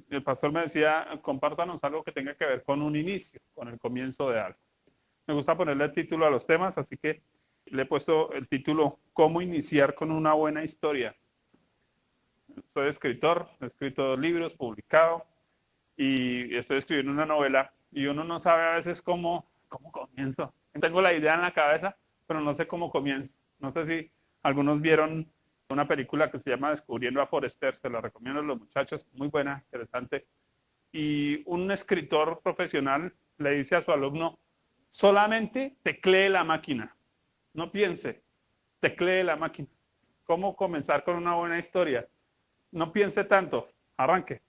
el pastor me decía, compártanos algo que tenga que ver con un inicio, con el comienzo de algo. Me gusta ponerle el título a los temas, así que le he puesto el título ¿Cómo iniciar con una buena historia? Soy escritor, he escrito 2 libros, publicado, y estoy escribiendo una novela, y uno no sabe a veces cómo comienzo. Tengo la idea en la cabeza, pero no sé cómo comienzo. No sé si algunos vieron una película que se llama Descubriendo a Forester, se la recomiendo a los muchachos, muy buena, interesante. Y un escritor profesional le dice a su alumno, solamente teclee la máquina, no piense, teclee la máquina. ¿Cómo comenzar con una buena historia? No piense tanto, arranque.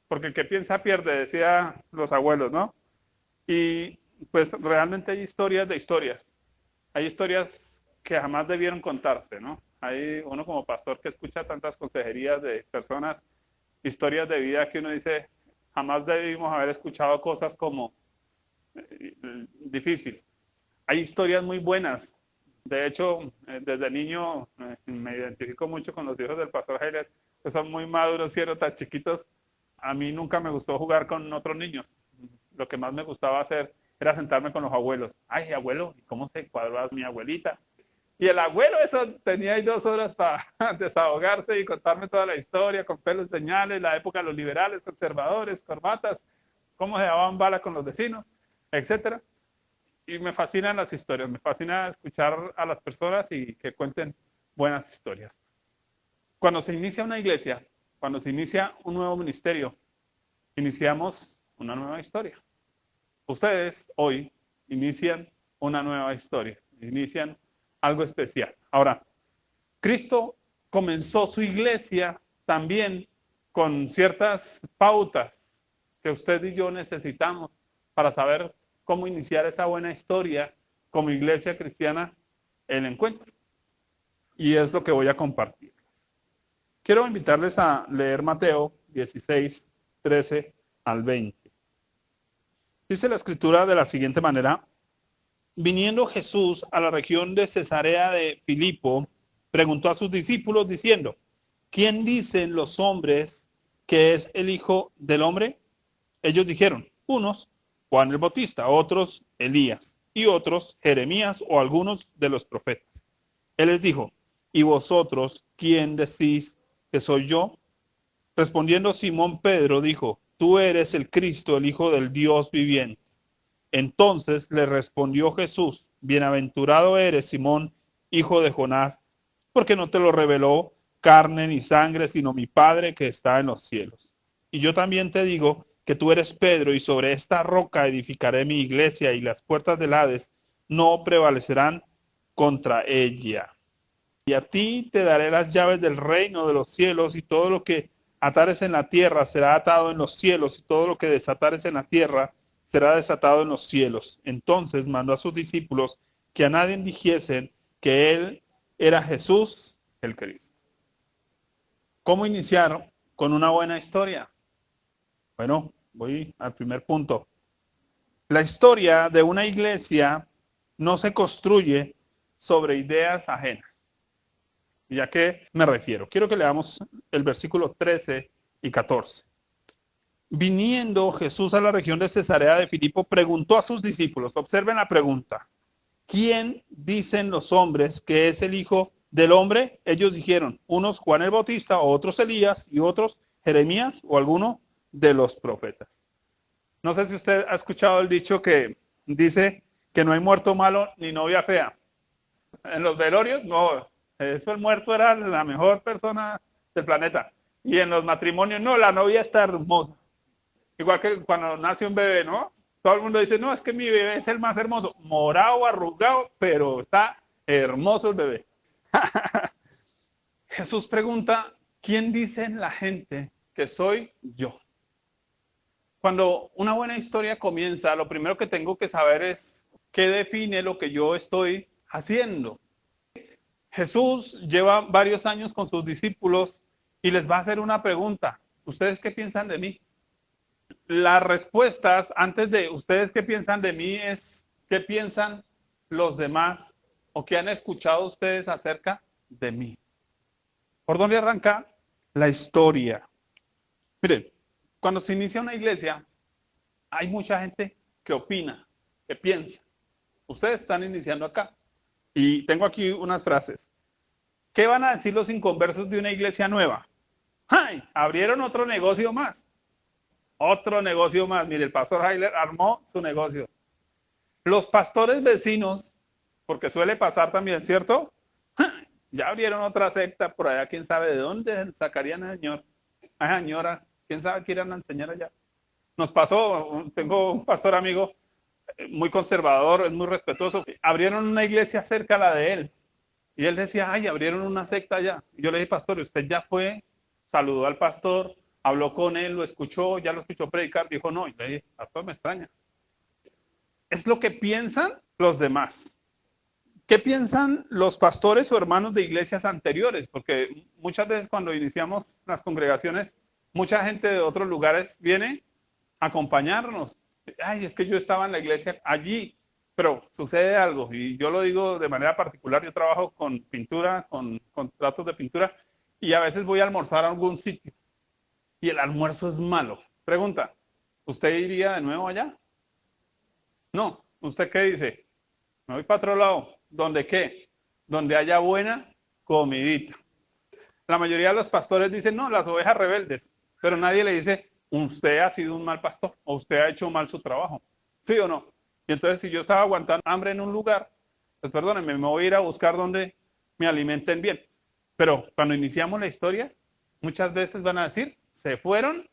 Porque el que piensa pierde, decía los abuelos, ¿no? Y pues realmente hay historias de historias. Hay historias que jamás debieron contarse, ¿no? Hay uno como pastor que escucha tantas consejerías de personas, historias de vida que uno dice, jamás debimos haber escuchado cosas como difícil. Hay historias muy buenas. De hecho, desde niño me identifico mucho con los hijos del pastor Heiler, que son muy maduros, cierto, tan chiquitos. A mí nunca me gustó jugar con otros niños. Lo que más me gustaba hacer era sentarme con los abuelos. Ay, abuelo, ¿cómo se cuadró mi abuelita? Y el abuelo, eso tenía ahí 2 horas para desahogarse y contarme toda la historia, con pelos, señales, la época de los liberales, conservadores, corbatas, cómo se daban bala con los vecinos, etcétera. Y me fascinan las historias, me fascina escuchar a las personas y que cuenten buenas historias. Cuando se inicia una iglesia, cuando se inicia un nuevo ministerio, iniciamos una nueva historia. Ustedes hoy inician una nueva historia, inician algo especial. Ahora, Cristo comenzó su iglesia también con ciertas pautas que usted y yo necesitamos para saber cómo iniciar esa buena historia como iglesia cristiana, el encuentro. Y es lo que voy a compartirles. Quiero invitarles a leer Mateo 16, 13 al 20. Dice la escritura de la siguiente manera: viniendo Jesús a la región de Cesarea de Filipo, preguntó a sus discípulos diciendo, ¿quién dicen los hombres que es el Hijo del Hombre? Ellos dijeron, unos, Juan el Bautista, otros, Elías, y otros, Jeremías o algunos de los profetas. Él les dijo, ¿y vosotros quién decís que soy yo? Respondiendo Simón Pedro dijo, tú eres el Cristo, el Hijo del Dios viviente. Entonces le respondió Jesús, bienaventurado eres, Simón, hijo de Jonás, porque no te lo reveló carne ni sangre, sino mi Padre que está en los cielos. Y yo también te digo que tú eres Pedro, y sobre esta roca edificaré mi iglesia, y las puertas del Hades no prevalecerán contra ella. Y a ti te daré las llaves del reino de los cielos, y todo lo que atares en la tierra será atado en los cielos, y todo lo que desatares en la tierra será desatado en los cielos. Entonces mandó a sus discípulos que a nadie dijesen que él era Jesús el Cristo. ¿Cómo iniciar con una buena historia? Bueno, voy al primer punto. La historia de una iglesia no se construye sobre ideas ajenas. ¿Y a qué me refiero? Quiero que leamos el versículo 13 y 14. Viniendo Jesús a la región de Cesarea de Filipo, preguntó a sus discípulos, observen la pregunta, ¿quién dicen los hombres que es el Hijo del Hombre? Ellos dijeron, unos Juan el Bautista, otros Elías y otros Jeremías o alguno de los profetas. No sé si usted ha escuchado el dicho que dice que no hay muerto malo ni novia fea. En los velorios, no, eso el muerto era la mejor persona del planeta. Y en los matrimonios, no, la novia está hermosa. Igual que cuando nace un bebé, ¿no? Todo el mundo dice, no, es que mi bebé es el más hermoso. Morado, arrugado, pero está hermoso el bebé. Jesús pregunta, ¿quién dice la gente que soy yo? Cuando una buena historia comienza, lo primero que tengo que saber es qué define lo que yo estoy haciendo. Jesús lleva varios años con sus discípulos y les va a hacer una pregunta. ¿Ustedes qué piensan de mí? Las respuestas antes de ustedes qué piensan de mí es qué piensan los demás o qué han escuchado ustedes acerca de mí. ¿Por dónde arranca la historia? Miren, Cuando se inicia una iglesia, hay mucha gente que opina, que piensa. Ustedes están iniciando acá. Y tengo aquí unas frases. ¿Qué van a decir los inconversos de una iglesia nueva? ¡Ay! Abrieron otro negocio más. Otro negocio más. Mire, el pastor Heiler armó su negocio. Los pastores vecinos, porque suele pasar también, ¿cierto? ¡Ay! Ya abrieron otra secta por allá, quién sabe de dónde sacarían al señor. A señora, quién sabe qué irán a enseñar allá. Nos pasó, tengo un pastor amigo muy conservador, es muy respetuoso. Abrieron una iglesia cerca a la de él. Y él decía, ay, abrieron una secta allá. Y yo le dije, pastor, ¿usted ya fue? Saludó al pastor, habló con él, lo escuchó, ya lo escuchó predicar. Dijo, no. Y le dije, pastor, me extraña. Es lo que piensan los demás. ¿Qué piensan los pastores o hermanos de iglesias anteriores? Porque muchas veces cuando iniciamos las congregaciones, mucha gente de otros lugares viene a acompañarnos. Ay, es que yo estaba en la iglesia allí, pero sucede algo, y yo lo digo de manera particular, yo trabajo con pintura, con contratos de pintura, y a veces voy a almorzar a algún sitio, y el almuerzo es malo. Pregunta, ¿usted iría de nuevo allá? No. ¿Usted qué dice? Me voy para otro lado. ¿Dónde qué? Donde haya buena comidita. La mayoría de los pastores dicen, no, las ovejas rebeldes, pero nadie le dice, usted ha sido un mal pastor, o usted ha hecho mal su trabajo. ¿Sí o no? Y entonces si yo estaba aguantando hambre en un lugar, pues perdónenme, me voy a ir a buscar donde me alimenten bien. Pero cuando iniciamos la historia, muchas veces van a decir, se fueron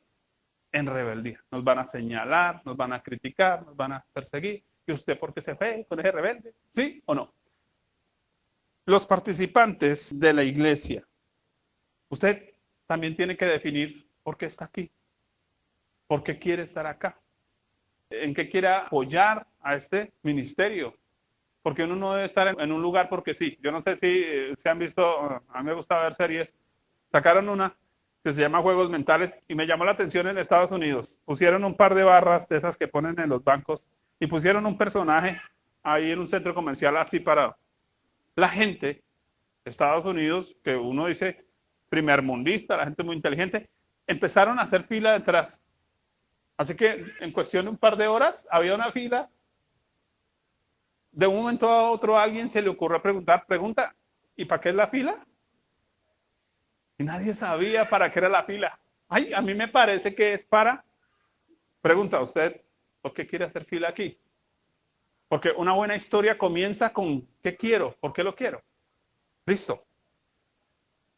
en rebeldía. Nos van a señalar, nos van a criticar, nos van a perseguir. ¿Y usted por qué se fue con ese rebelde? ¿Sí o no? Los participantes de la iglesia. Usted también tiene que definir por qué está aquí. ¿Por qué quiere estar acá? ¿En qué quiere apoyar a este ministerio? Porque uno no debe estar en un lugar porque sí. Yo no sé si se han visto, a mí me gusta ver series. Sacaron una que se llama Juegos Mentales y me llamó la atención en Estados Unidos. Pusieron un par de barras de esas que ponen en los bancos y pusieron un personaje ahí en un centro comercial así parado. La gente de Estados Unidos, que uno dice primermundista, la gente muy inteligente, empezaron a hacer fila detrás. Así que en cuestión de un par de horas había una fila. De un momento a otro a alguien se le ocurrió pregunta, ¿y para qué es la fila? Y nadie sabía para qué era la fila. Ay, a mí me parece que es para, pregunta usted, ¿por qué quiere hacer fila aquí? Porque una buena historia comienza con ¿qué quiero? ¿Por qué lo quiero? Listo.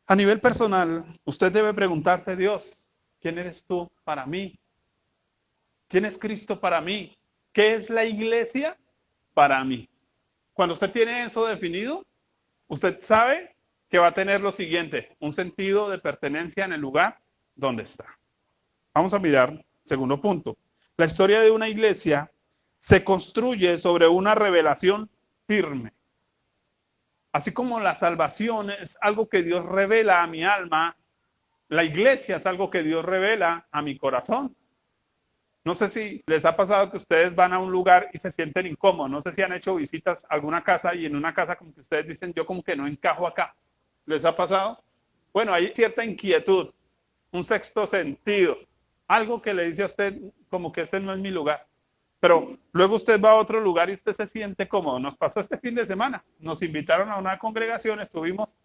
A nivel personal, usted debe preguntarse, Dios, ¿quién eres tú para mí? ¿Quién es Cristo para mí? ¿Qué es la iglesia para mí? Cuando usted tiene eso definido, usted sabe que va a tener lo siguiente, un sentido de pertenencia en el lugar donde está. Vamos a mirar, segundo punto. La historia de una iglesia se construye sobre una revelación firme. Así como la salvación es algo que Dios revela a mi alma, la iglesia es algo que Dios revela a mi corazón. No sé si les ha pasado que ustedes van a un lugar y se sienten incómodos. No sé si han hecho visitas a alguna casa y en una casa como que ustedes dicen, yo como que no encajo acá. ¿Les ha pasado? Bueno, hay cierta inquietud, un sexto sentido, algo que le dice a usted como que este no es mi lugar. Pero luego usted va a otro lugar y usted se siente cómodo. Nos pasó este fin de semana. Nos invitaron a una congregación, estuvimos,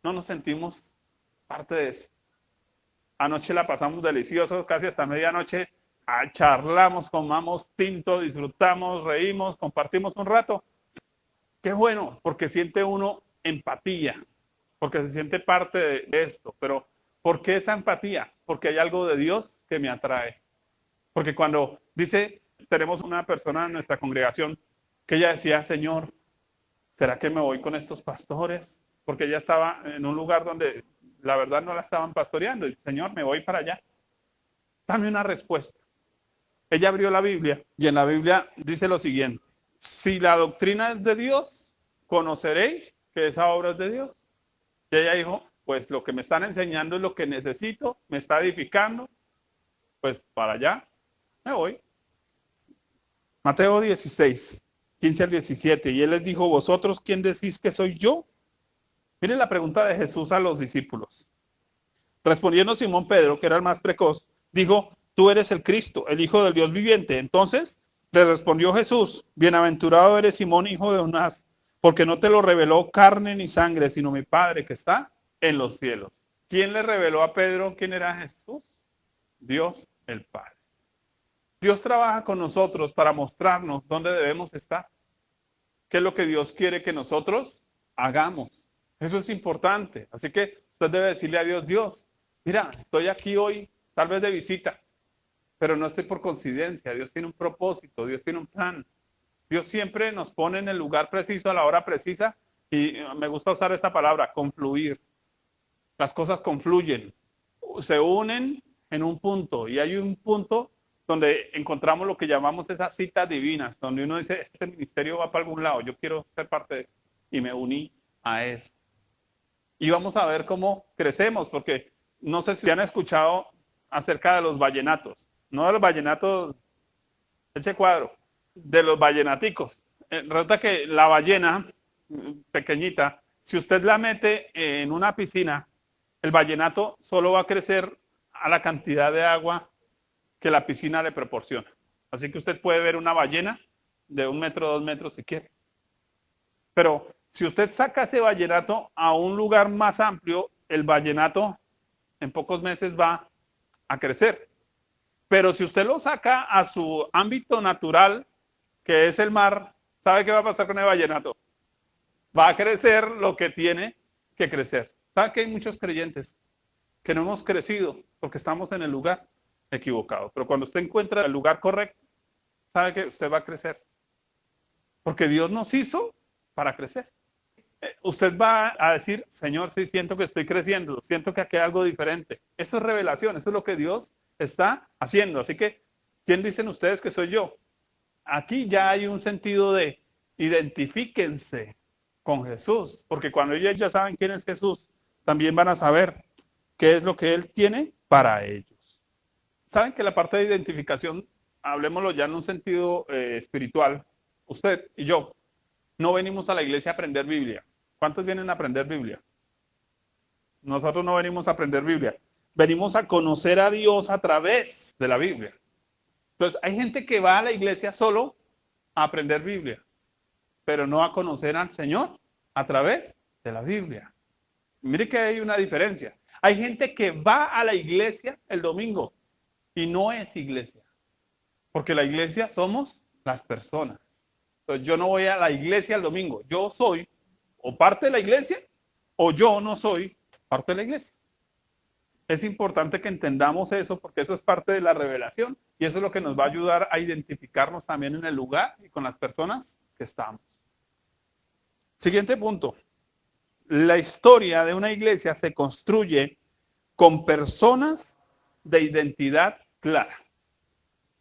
no nos sentimos parte de eso. Anoche la pasamos delicioso, casi hasta medianoche. Charlamos, comamos tinto, disfrutamos, reímos, compartimos un rato. Qué bueno, porque siente uno empatía, porque se siente parte de esto. Pero ¿por qué esa empatía? Porque hay algo de Dios que me atrae. Porque cuando dice, tenemos una persona en nuestra congregación que ella decía, Señor, ¿será que me voy con estos pastores? Porque ella estaba en un lugar donde la verdad no la estaban pastoreando. Y Señor, me voy para allá. Dame una respuesta. Ella abrió la Biblia y en la Biblia dice lo siguiente. Si la doctrina es de Dios, conoceréis que esa obra es de Dios. Y ella dijo, pues lo que me están enseñando es lo que necesito, me está edificando, pues para allá me voy. Mateo 16, 15 al 17. Y él les dijo, ¿vosotros quién decís que soy yo? Miren la pregunta de Jesús a los discípulos. Respondiendo Simón Pedro, que era el más precoz, dijo, tú eres el Cristo, el Hijo del Dios viviente. Entonces le respondió Jesús, bienaventurado eres Simón, hijo de Jonás, porque no te lo reveló carne ni sangre, sino mi Padre que está en los cielos. ¿Quién le reveló a Pedro quién era Jesús? Dios el Padre. Dios trabaja con nosotros para mostrarnos dónde debemos estar. ¿Qué es lo que Dios quiere que nosotros hagamos? Eso es importante. Así que usted debe decirle a Dios, Dios, mira, estoy aquí hoy, tal vez de visita, pero no estoy por coincidencia. Dios tiene un propósito, Dios tiene un plan. Dios siempre nos pone en el lugar preciso, a la hora precisa, y me gusta usar esta palabra, confluir. Las cosas confluyen, se unen en un punto, y hay un punto donde encontramos lo que llamamos esas citas divinas, donde uno dice, este ministerio va para algún lado, yo quiero ser parte de esto, y me uní a eso. Y vamos a ver cómo crecemos, porque no sé si han escuchado acerca de los vallenatos, no de los vallenatos, eche cuadro, de los vallenaticos. Resulta que la ballena pequeñita, si usted la mete en una piscina, el vallenato solo va a crecer a la cantidad de agua que la piscina le proporciona. Así que usted puede ver una ballena de 1 metro, 2 metros si quiere. Pero si usted saca ese vallenato a un lugar más amplio, el vallenato en pocos meses va a crecer. Pero si usted lo saca a su ámbito natural, que es el mar, ¿sabe qué va a pasar con el vallenato? Va a crecer lo que tiene que crecer. ¿Sabe que hay muchos creyentes que no hemos crecido porque estamos en el lugar equivocado? Pero cuando usted encuentra el lugar correcto, ¿sabe que usted va a crecer? Porque Dios nos hizo para crecer. Usted va a decir, Señor, sí siento que estoy creciendo, siento que aquí hay algo diferente. Eso es revelación, eso es lo que Dios está haciendo. Así que, ¿quién dicen ustedes que soy yo? Aquí ya hay un sentido de identifíquense con Jesús, porque cuando ellos ya saben quién es Jesús, también van a saber qué es lo que Él tiene para ellos. Saben que la parte de identificación, hablemoslo ya en un sentido espiritual, usted y yo, no venimos a la iglesia a aprender Biblia. ¿Cuántos vienen a aprender Biblia? Nosotros no venimos a aprender Biblia. Venimos a conocer a Dios a través de la Biblia. Entonces, hay gente que va a la iglesia solo a aprender Biblia, pero no a conocer al Señor a través de la Biblia. Mire que hay una diferencia. Hay gente que va a la iglesia el domingo y no es iglesia, porque la iglesia somos las personas. Entonces, yo no voy a la iglesia el domingo. Yo soy o parte de la iglesia o yo no soy parte de la iglesia. Es importante que entendamos eso porque eso es parte de la revelación y eso es lo que nos va a ayudar a identificarnos también en el lugar y con las personas que estamos. Siguiente punto. La historia de una iglesia se construye con personas de identidad clara.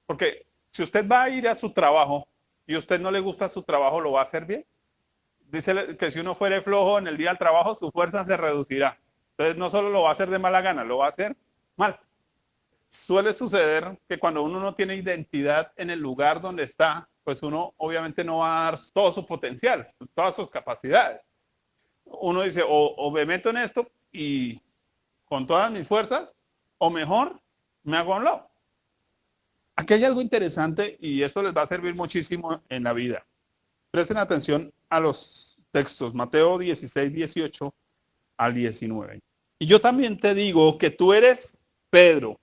Porque si usted va a ir a su trabajo y a usted no le gusta su trabajo, ¿lo va a hacer bien? Dice que si uno fuere flojo en el día del trabajo, su fuerza se reducirá. Entonces no solo lo va a hacer de mala gana, lo va a hacer mal. Suele suceder que cuando uno no tiene identidad en el lugar donde está, pues uno obviamente no va a dar todo su potencial, todas sus capacidades. Uno dice, o me meto en esto y con todas mis fuerzas, o mejor me hago a un lado. Aquí hay algo interesante y esto les va a servir muchísimo en la vida. Presten atención a los textos, Mateo 16, 18 al 19. Y yo también te digo que tú eres Pedro,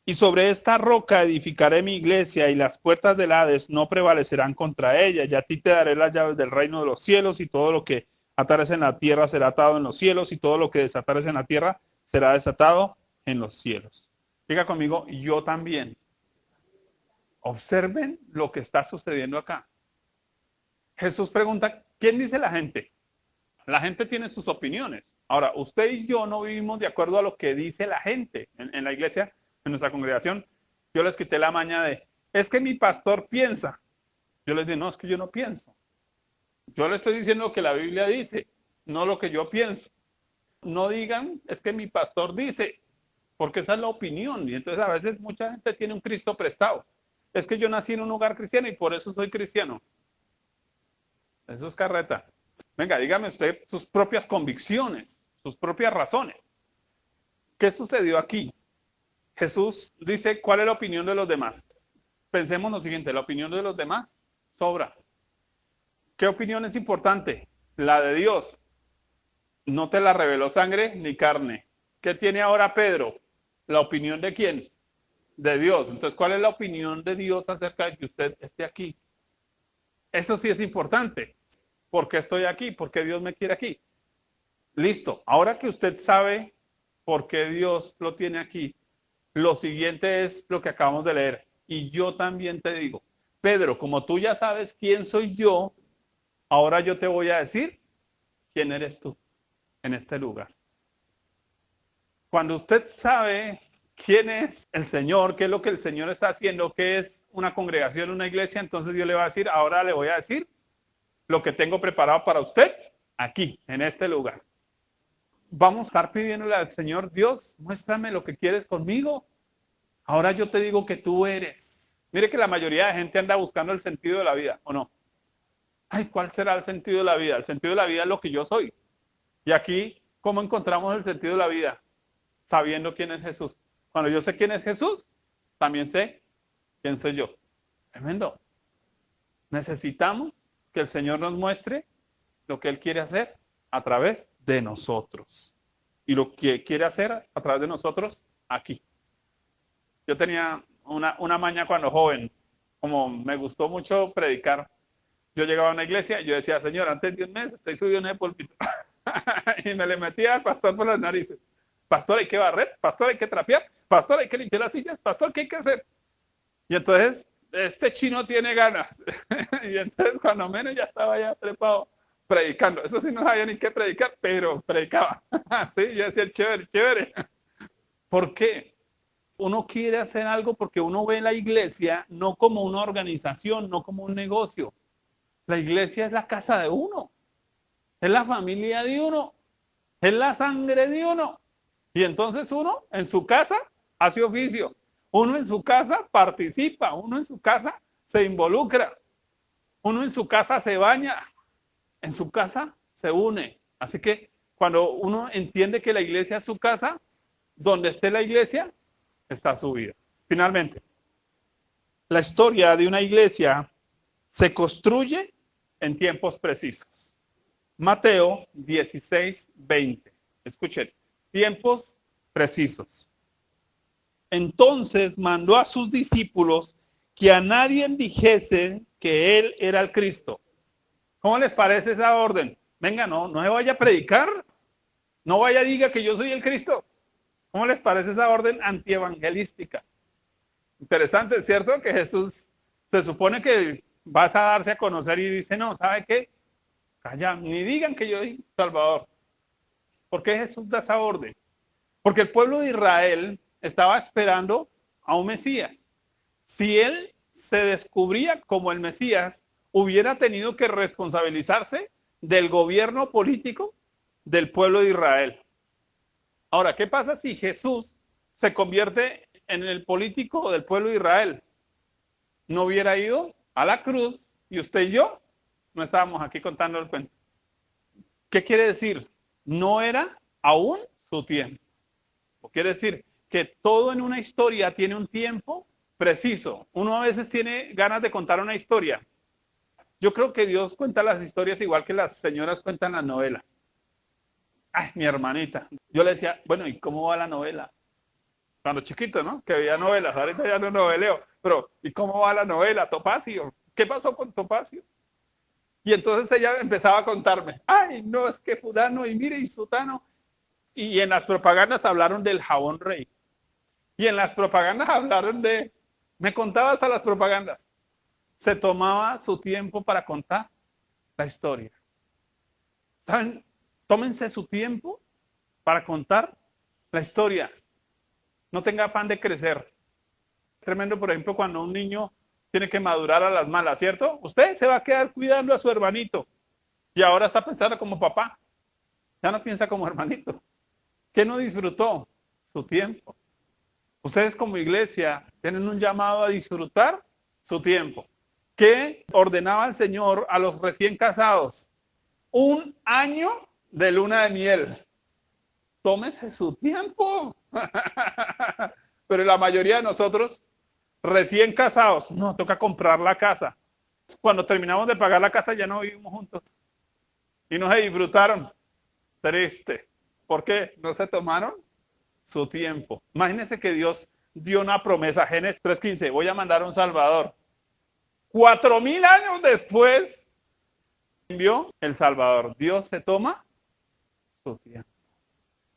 y sobre esta roca edificaré mi iglesia, y las puertas del Hades no prevalecerán contra ella. Y a ti te daré las llaves del reino de los cielos, y todo lo que atares en la tierra será atado en los cielos, y todo lo que desatares en la tierra será desatado en los cielos. Diga conmigo, yo también. Observen lo que está sucediendo acá. Jesús pregunta, ¿quién dice la gente? La gente tiene sus opiniones. Ahora, usted y yo no vivimos de acuerdo a lo que dice la gente. En la iglesia, en nuestra congregación, yo les quité la maña de, es que mi pastor piensa. Yo les digo, no, es que yo no pienso. Yo le estoy diciendo lo que la Biblia dice, no lo que yo pienso. No digan, es que mi pastor dice, porque esa es la opinión. Y entonces a veces mucha gente tiene un Cristo prestado. Es que yo nací en un hogar cristiano y por eso soy cristiano. Eso es carreta. Venga, dígame usted sus propias convicciones, sus propias razones. ¿Qué sucedió aquí? Jesús dice, ¿cuál es la opinión de los demás? Pensemos lo siguiente, la opinión de los demás sobra. ¿Qué opinión es importante? La de Dios. No te la reveló sangre ni carne. ¿Qué tiene ahora Pedro? ¿La opinión de quién? De Dios. Entonces, ¿cuál es la opinión de Dios acerca de que usted esté aquí? Eso sí es importante. ¿Por qué estoy aquí? ¿Por qué Dios me quiere aquí? Listo. Ahora que usted sabe por qué Dios lo tiene aquí, lo siguiente es lo que acabamos de leer. Y yo también te digo, Pedro, como tú ya sabes quién soy yo, ahora yo te voy a decir quién eres tú en este lugar. Cuando usted sabe quién es el Señor, qué es lo que el Señor está haciendo, qué es una congregación, una iglesia, entonces Dios le va a decir, ahora le voy a decir lo que tengo preparado para usted aquí, en este lugar. Vamos a estar pidiéndole al Señor, Dios, muéstrame lo que quieres conmigo. Ahora yo te digo que tú eres. Mire que la mayoría de gente anda buscando el sentido de la vida, ¿o no? Ay, ¿cuál será el sentido de la vida? El sentido de la vida es lo que yo soy. Y aquí, ¿cómo encontramos el sentido de la vida? Sabiendo quién es Jesús. Cuando yo sé quién es Jesús, también sé quién soy yo. Tremendo. Necesitamos que el Señor nos muestre lo que Él quiere hacer a través de nosotros. Y lo que quiere hacer a través de nosotros aquí. Yo tenía una maña cuando joven, como me gustó mucho predicar. Yo llegaba a una iglesia y yo decía, Señor, antes de un mes estoy subido en el púlpito. Y me le metía al pastor por las narices. Pastor, hay que barrer, pastor, hay que trapear, pastor, hay que limpiar las sillas, pastor, ¿qué hay que hacer? Y entonces, este chino tiene ganas. Y entonces, cuando menos, ya estaba ya trepado predicando. Eso sí no sabía ni qué predicar, pero predicaba. Sí, yo decía, chévere, chévere. ¿Por qué? Uno quiere hacer algo porque uno ve la iglesia no como una organización, no como un negocio. La iglesia es la casa de uno. Es la familia de uno. Es la sangre de uno. Y entonces uno en su casa hace oficio. Uno en su casa participa. Uno en su casa se involucra. Uno en su casa se baña. En su casa se une. Así que cuando uno entiende que la iglesia es su casa, donde esté la iglesia, está su vida. Finalmente, la historia de una iglesia se construye en tiempos precisos. Mateo 16:20. Escuchen, tiempos precisos. Entonces mandó a sus discípulos que a nadie dijese que él era el Cristo. ¿Cómo les parece esa orden? Venga, no se vaya a predicar. No vaya a diga que yo soy el Cristo. ¿Cómo les parece esa orden antievangelística? Interesante, ¿cierto? Que Jesús se supone que vas a darse a conocer y dice, no, ¿sabe qué? Calla, ni digan que yo soy Salvador. ¿Por qué Jesús da esa orden? Porque el pueblo de Israel estaba esperando a un Mesías. Si él se descubría como el Mesías, hubiera tenido que responsabilizarse del gobierno político del pueblo de Israel. Ahora, ¿qué pasa si Jesús se convierte en el político del pueblo de Israel? No hubiera ido a la cruz y usted y yo no estábamos aquí contando el cuento. ¿Qué quiere decir? No era aún su tiempo. Quiere decir que todo en una historia tiene un tiempo preciso. Uno a veces tiene ganas de contar una historia. Yo creo que Dios cuenta las historias igual que las señoras cuentan las novelas. Ay, mi hermanita. Yo le decía, bueno, ¿y cómo va la novela? Cuando chiquito, ¿no? Que veía novelas. Ahorita ya no noveleo. Pero, ¿y cómo va la novela? Topacio. ¿Qué pasó con Topacio? Y entonces ella empezaba a contarme. Ay, no, es que fulano, y mire, y sutano. Y en las propagandas hablaron del jabón rey. Y en las propagandas hablaron de... Me contabas a las propagandas. Se tomaba su tiempo para contar la historia. ¿Saben? Tómense su tiempo para contar la historia. No tenga afán de crecer. Tremendo, por ejemplo, cuando un niño tiene que madurar a las malas, ¿cierto? Usted se va a quedar cuidando a su hermanito. Y ahora está pensando como papá. Ya no piensa como hermanito. ¿Qué no disfrutó? Su tiempo. Ustedes como iglesia tienen un llamado a disfrutar su tiempo. ¿Qué ordenaba el Señor a los recién casados? 1 año de luna de miel. Tómese su tiempo. Pero la mayoría de nosotros, recién casados, no, toca comprar la casa. Cuando terminamos de pagar la casa ya no vivimos juntos. Y no se disfrutaron. Triste. ¿Por qué? No se tomaron su tiempo. Imagínense que Dios dio una promesa, Génesis 3:15, voy a mandar un Salvador. 4000 años después, envió el Salvador. Dios se toma su tiempo.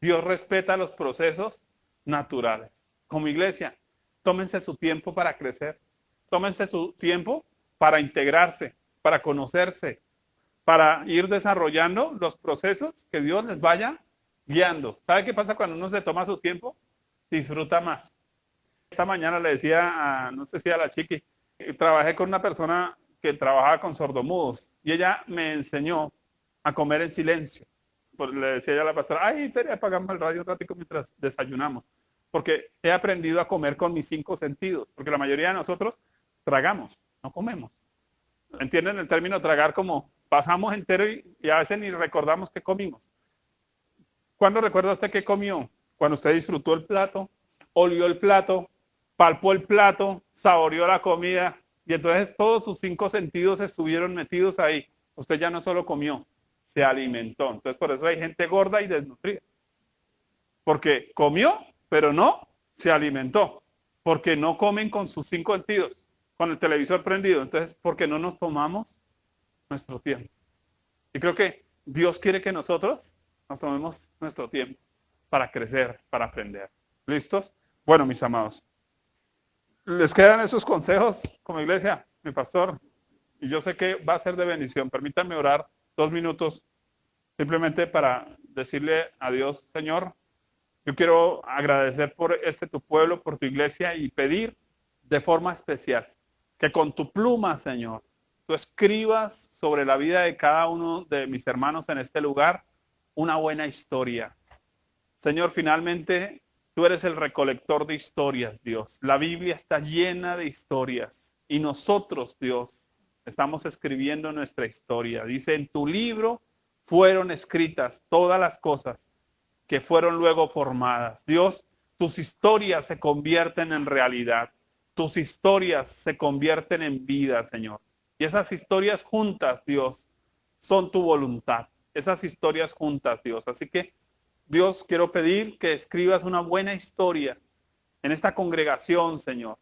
Dios respeta los procesos naturales. Como iglesia, tómense su tiempo para crecer. Tómense su tiempo para integrarse, para conocerse, para ir desarrollando los procesos que Dios les vaya guiando. ¿Sabe qué pasa cuando uno se toma su tiempo? Disfruta más. Esta mañana le decía no sé si a la chiqui, trabajé con una persona que trabajaba con sordomudos y ella me enseñó a comer en silencio. Pues le decía ella a la pastora, ay, espere, apagamos el radio un ratico mientras desayunamos. Porque he aprendido a comer con mis 5 sentidos. Porque la mayoría de nosotros tragamos, no comemos. ¿Entienden el término tragar? Como pasamos entero y a veces ni recordamos qué comimos. ¿Cuándo recuerda usted qué comió? Cuando usted disfrutó el plato, olió el plato, palpó el plato, saboreó la comida y entonces todos sus 5 sentidos estuvieron metidos ahí. Usted ya no solo comió, se alimentó. Entonces por eso hay gente gorda y desnutrida. Porque comió, pero no se alimentó. Porque no comen con sus 5 sentidos, con el televisor prendido. Entonces, porque no nos tomamos nuestro tiempo. Y creo que Dios quiere que nosotros nos tomemos nuestro tiempo para crecer, para aprender. ¿Listos? Bueno, mis amados, les quedan esos consejos como iglesia, mi pastor, y yo sé que va a ser de bendición. Permítanme orar 2 minutos simplemente para decirle a Dios, Señor, yo quiero agradecer por tu pueblo, por tu iglesia y pedir de forma especial que con tu pluma, Señor, tú escribas sobre la vida de cada uno de mis hermanos en este lugar una buena historia. Señor, finalmente tú eres el recolector de historias, Dios. La Biblia está llena de historias y nosotros, Dios, estamos escribiendo nuestra historia. Dice, en tu libro fueron escritas todas las cosas que fueron luego formadas. Dios, tus historias se convierten en realidad. Tus historias se convierten en vida, Señor. Y esas historias juntas, Dios, son tu voluntad. Esas historias juntas, Dios. Así que, Dios, quiero pedir que escribas una buena historia en esta congregación, Señor.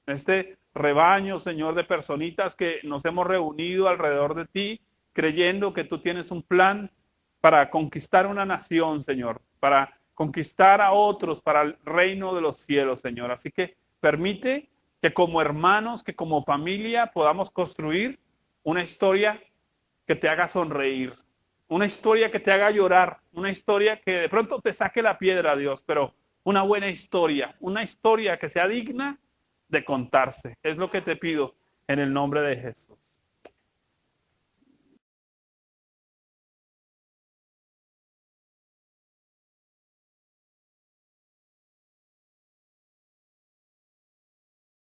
En este rebaño, Señor, de personitas que nos hemos reunido alrededor de ti, creyendo que tú tienes un plan para conquistar una nación, Señor, para conquistar a otros para el reino de los cielos, Señor. Así que permite que como hermanos, que como familia podamos construir una historia que te haga sonreír, una historia que te haga llorar, una historia que de pronto te saque la piedra, Dios, pero una buena historia, una historia que sea digna de contarse. Es lo que te pido en el nombre de Jesús.